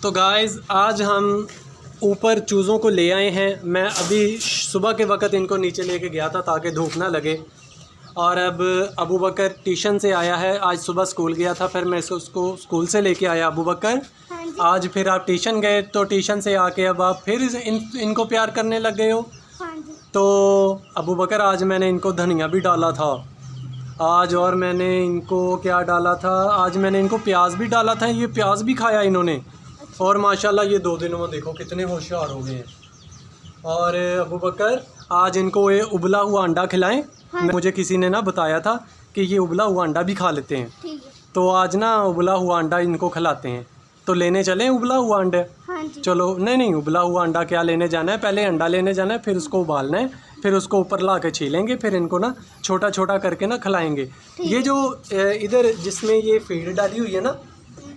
तो गाइज़ आज हम ऊपर चूज़ों को ले आए हैं। मैं अभी सुबह के वक्त इनको नीचे लेके गया था ताकि धूप ना लगे। और अब अबू बकर ट्यूशन से आया है, आज सुबह स्कूल गया था, फिर मैं उसको स्कूल से लेके आया। अबू बकर आज फिर आप ट्यूशन गए, तो ट्यूशन से आके अब आप फिर इनको प्यार करने लग गए हो। तो अबू बकर आज मैंने इनको धनिया भी डाला था आज, और मैंने इनको क्या डाला था, आज मैंने इनको प्याज भी डाला था। ये प्याज भी खाया इन्होंने। और माशाल्लाह ये 2 दिनों में देखो कितने होशियार हो गए हैं। और अबू बकर आज इनको ये उबला हुआ अंडा खिलाएं। मुझे किसी ने ना बताया था कि ये उबला हुआ अंडा भी खा लेते हैं, तो आज ना उबला हुआ अंडा इनको खिलाते हैं। तो लेने चलें उबला हुआ अंडा? चलो। नहीं, उबला हुआ अंडा क्या लेने जाना है, पहले अंडा लेने जाना है, फिर उसको उबालना है, फिर उसको ऊपर ला के छीलेंगे, फिर इनको ना छोटा छोटा करके ना खिलाएंगे। ये जो इधर जिसमें ये फीड डाली हुई है ना,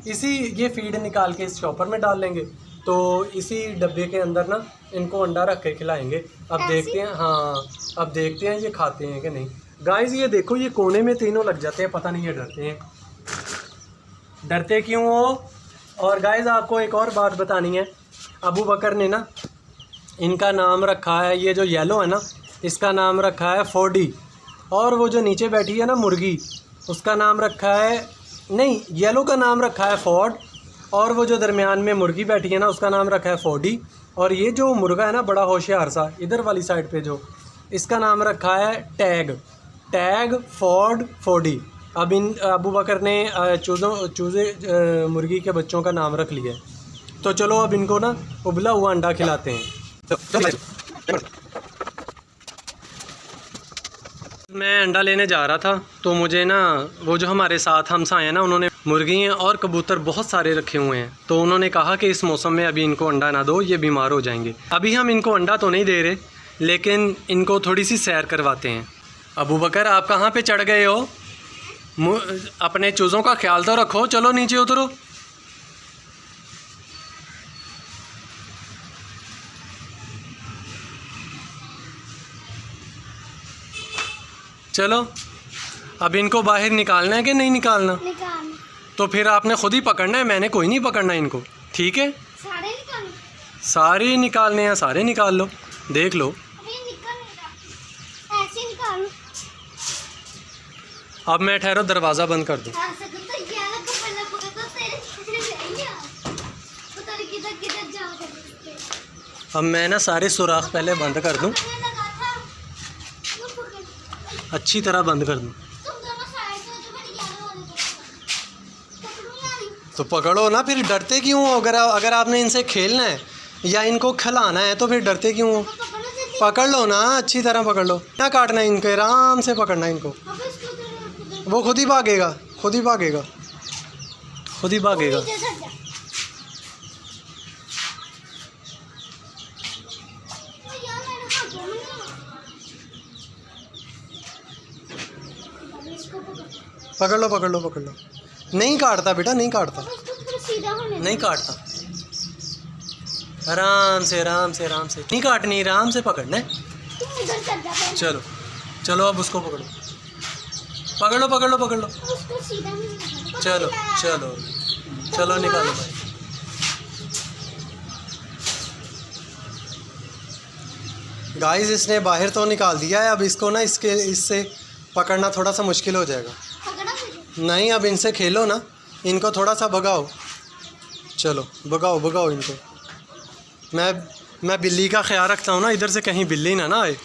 ये फीड निकाल के इस चॉपर में डाल लेंगे, तो इसी डब्बे के अंदर ना इनको अंडा रख के खिलाएंगे। अब देखते हैं, हाँ अब देखते हैं ये खाते हैं कि नहीं। गाइस ये देखो, ये कोने में तीनों लग जाते हैं, पता नहीं ये डरते हैं, डरते क्यों हो। और गाइस आपको एक और बात बतानी है, अबू बकर ने ना इनका नाम रखा है, ये जो येलो है ना इसका नाम रखा है फोडी, और वो जो नीचे बैठी है ना मुर्गी उसका नाम रखा है, नहीं येलो का नाम रखा है फोर्ड, और वो जो दरमियान में मुर्गी बैठी है ना उसका नाम रखा है फोडी। और ये जो मुर्गा है ना बड़ा होशियार सा इधर वाली साइड पे जो, इसका नाम रखा है टैग फोर्ड फोडी। अब इन अबू बकर ने चूज़े मुर्गी के बच्चों का नाम रख लिया है। तो चलो अब इनको ना उबला हुआ अंडा खिलाते हैं। मैं अंडा लेने जा रहा था, तो मुझे ना वो जो हमारे साथ हमसाए हैं ना उन्होंने मुर्गी और कबूतर बहुत सारे रखे हुए हैं, तो उन्होंने कहा कि इस मौसम में अभी इनको अंडा ना दो, ये बीमार हो जाएंगे। अभी हम इनको अंडा तो नहीं दे रहे, लेकिन इनको थोड़ी सी सैर करवाते हैं। अबू बकर आप कहाँ पे चढ़ गए हो? अपने चूज़ों का ख्याल तो रखो, चलो नीचे उतरो। चलो अब इनको बाहर निकालना है कि नहीं निकालना? तो फिर आपने खुद ही पकड़ना है, मैंने कोई नहीं पकड़ना इनको, ठीक है? सारे निकालने हैं, सारे निकाल लो, देख लो। अब मैं ठहरो दरवाज़ा बंद कर दूँ। अब मैं ना सारे सुराख पहले बंद कर दूँ, अच्छी तरह बंद कर दूँ। तो पकड़ो ना, फिर डरते क्यों हो? अगर आपने इनसे खेलना है या इनको खिलाना है तो फिर डरते क्यों हो? पकड़ लो ना, अच्छी तरह पकड़ लो, ना काटना है इनको, आराम से पकड़ना है इनको। वो खुद ही भागेगा, खुद ही भागेगा, खुद ही भागेगा। पकड़ लो पकड़ लो पकड़ लो। नहीं काटता बेटा, नहीं काटता, नहीं काटता। आराम से आराम से आराम से, नहीं काटनी, आराम से पकड़ना है। चलो चलो अब उसको पकड़ो, पकड़ लो पकड़ लो पकड़ लो। चलो चलो चलो निकालो भाई। गाइस इसने बाहर तो निकाल दिया है, अब इसको ना इससे पकड़ना थोड़ा सा मुश्किल हो जाएगा। नहीं अब इनसे खेलो ना, इनको थोड़ा सा भगाओ, चलो भगाओ भगाओ इनको। मैं बिल्ली का ख्याल रखता हूँ ना, इधर से कहीं बिल्ली ना आए।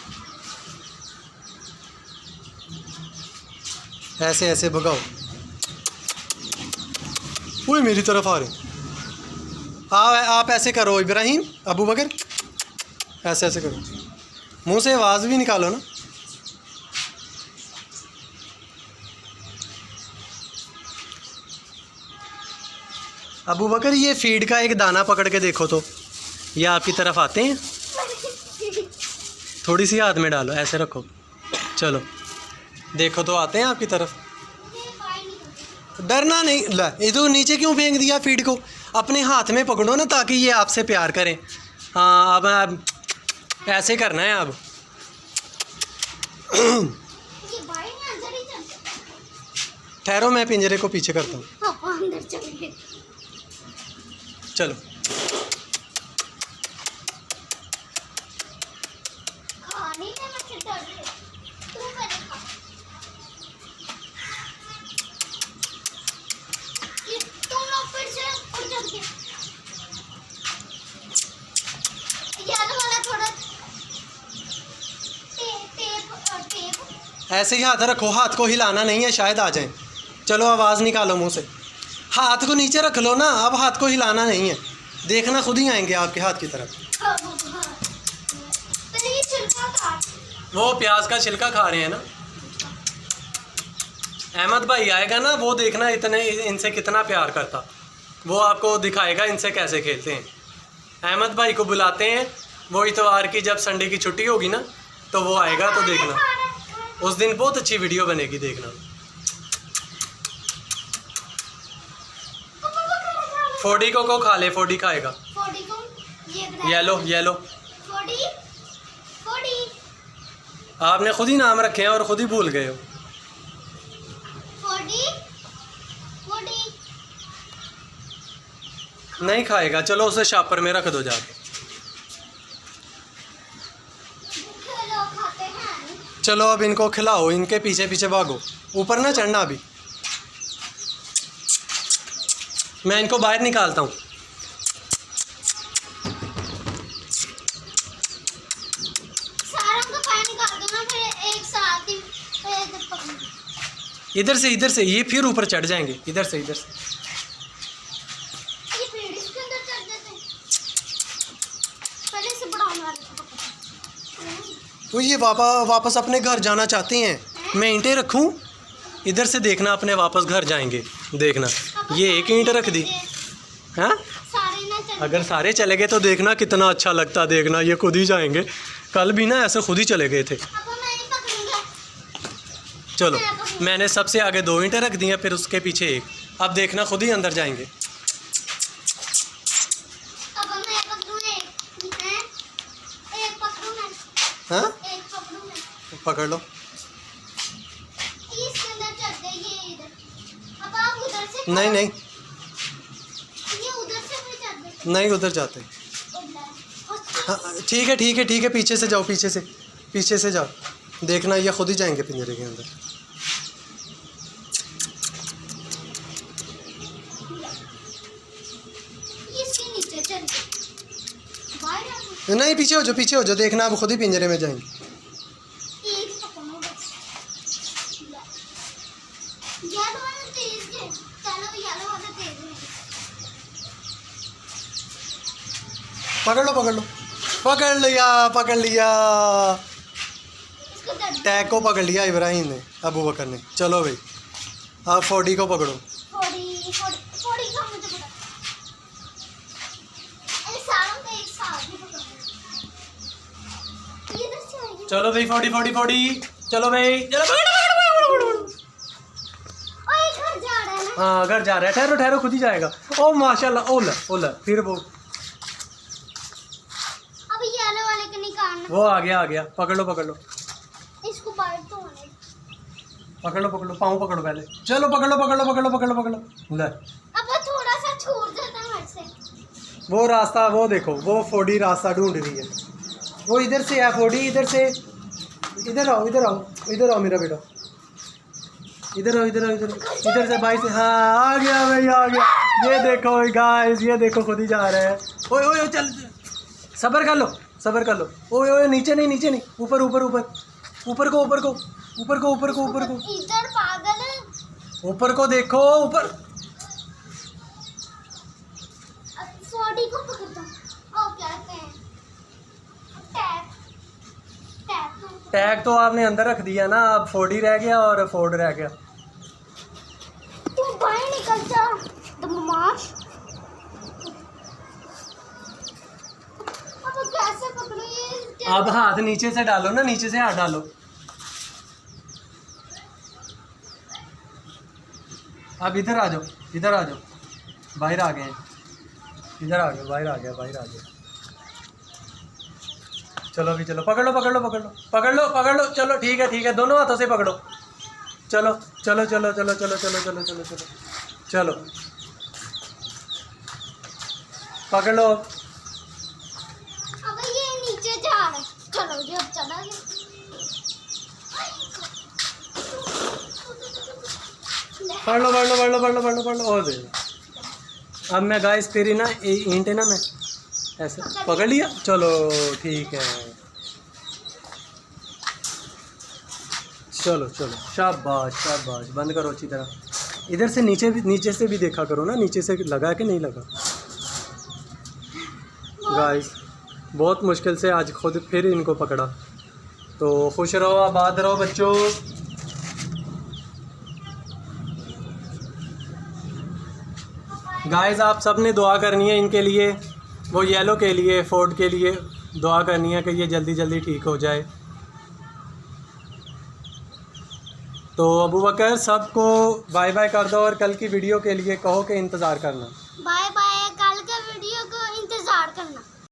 ऐसे ऐसे भगाओ। वो मेरी तरफ आ रहे। आप ऐसे करो इब्राहिम, अबू बकर ऐसे ऐसे करो, मुंह से आवाज़ भी निकालो ना। अबू बकर ये फीड का एक दाना पकड़ के देखो तो, ये आपकी तरफ आते हैं, थोड़ी सी हाथ में डालो, ऐसे रखो, चलो देखो तो आते हैं आपकी तरफ। डरना नहीं। ला इधर नीचे क्यों फेंक दिया फीड को? अपने हाथ में पकड़ो ना ताकि ये आपसे प्यार करें। हाँ अब ऐसे करना है अब। ठहरो मैं पिंजरे को पीछे करता हूँ। चलो ऐसे ही हाथ रखो, हाथ को हिलाना नहीं है, शायद आ जाए। चलो आवाज़ निकालो मुंह से, हाथ को नीचे रख लो ना, अब हाथ को हिलाना नहीं है, देखना खुद ही आएंगे आपके हाथ की तरफ। वो प्याज का छिलका खा रहे हैं ना। अहमद भाई आएगा ना, वो देखना इतने इनसे कितना प्यार करता, वो आपको दिखाएगा इनसे कैसे खेलते हैं। अहमद भाई को बुलाते हैं, वो इतवार की जब संडे की छुट्टी होगी ना तो वो आएगा, तो देखना उस दिन बहुत अच्छी वीडियो बनेगी, देखना। फोडी को खा ले, फोडी खाएगा। येलो येलो आपने खुद ही नाम रखे हैं और खुद ही भूल गए हो। नहीं खाएगा, चलो उसे शापर में रख दो जाके। चलो अब इनको खिलाओ, इनके पीछे पीछे भागो, ऊपर ना चढ़ना अभी, मैं इनको बाहर निकालता हूँ। इधर से ये फिर ऊपर चढ़ जाएंगे, इधर से तो ये वापस अपने घर जाना चाहते हैं, मैं ईंटें रखूं, इधर से देखना अपने वापस घर जाएंगे, देखना। ये एक ईंट रख दी, हाँ अगर सारे चले गए तो देखना कितना अच्छा लगता, देखना ये खुद ही जाएंगे। कल भी ना ऐसे खुद ही चले गए थे। चलो मैंने सबसे आगे 2 ईंटें रख दी हैं, फिर उसके पीछे एक, अब देखना खुद ही अंदर जाएंगे। हाँ पकड़ लो। नहीं उधर जाते। हाँ ठीक है, पीछे से जाओ, पीछे से जाओ, देखना ये खुद ही जाएंगे पिंजरे के अंदर। नहीं पीछे हो जाओ, देखना अब खुद ही पिंजरे में जाएंगे। पकड़ लिया टैग को पकड़ लिया इब्राहिम ने, अबू बकर ने। चलो भाई आप फोडी को पकड़ो। चलो भाई फोडी चलो भाई, हाँ घर जा रहा है, ठहरो खुद ही जाएगा। ओ माशाल्लाह, ओला फिर वो आ गया। पकड़ लो इसको बाहर तो होने। पकड़ लो पाँव पकड़ो पहले। चलो पकड़ लो ले। अब थोड़ा सा छूट जाता है मुझसे। वो रास्ता वो देखो, वो फोडी रास्ता ढूंढ रही है, वो इधर से है फोडी, इधर आओ मेरा बेटा, इधर से भाई से। हाँ आ गया भाई, आ गया। ये देखो गाइस, ये देखो खुद ही जा रहे हैं। ओए चल, सब्र कर लो। ओए नीचे नहीं, ऊपर को। इधर पागल है। ऊपर को देखो, ऊपर। फोडी को पकड़ता। ओ क्या कहते हैं, टैग तो आपने अंदर रख दिया ना, अब फोडी रह गया और फोर्ड रह गया। तू बाहर निकल जा बदमाश। अब कैसे पकड़ो ये? अब हाथ नीचे से डालो ना, नीचे से हाथ डालो। अब इधर आ जाओ, बाहर आ गए हैं, इधर आ गए, बाहर आ गया। चलो अभी चलो, पकड़ लो। चलो ठीक है, दोनों हाथों से पकड़ो। चलो पकड़ लो। अब ये नीचे जा रहा है। चलो जी अब चला गया। पढ़ लो। और दे। अब मैं गाइस तेरी ना ईंट है ना, मैं ऐसे पकड़ लिया। चलो ठीक है, चलो चलो, शाबाश शाबाश। बंद करो अच्छी तरह। इधर से नीचे से भी देखा करो ना, नीचे से लगा कि नहीं लगा। गाइस बहुत मुश्किल से आज खुद फिर इनको पकड़ा। तो खुश रहो, आबाद रहो बच्चों। गाइस आप सब ने दुआ करनी है इनके लिए, वो येलो के लिए, फोर्ड के लिए दुआ करनी है कि ये जल्दी जल्दी ठीक हो जाए। तो अबू बकर सबको बाय बाय कर दो और कल की वीडियो के लिए कहो कि इंतज़ार करना। Bye bye.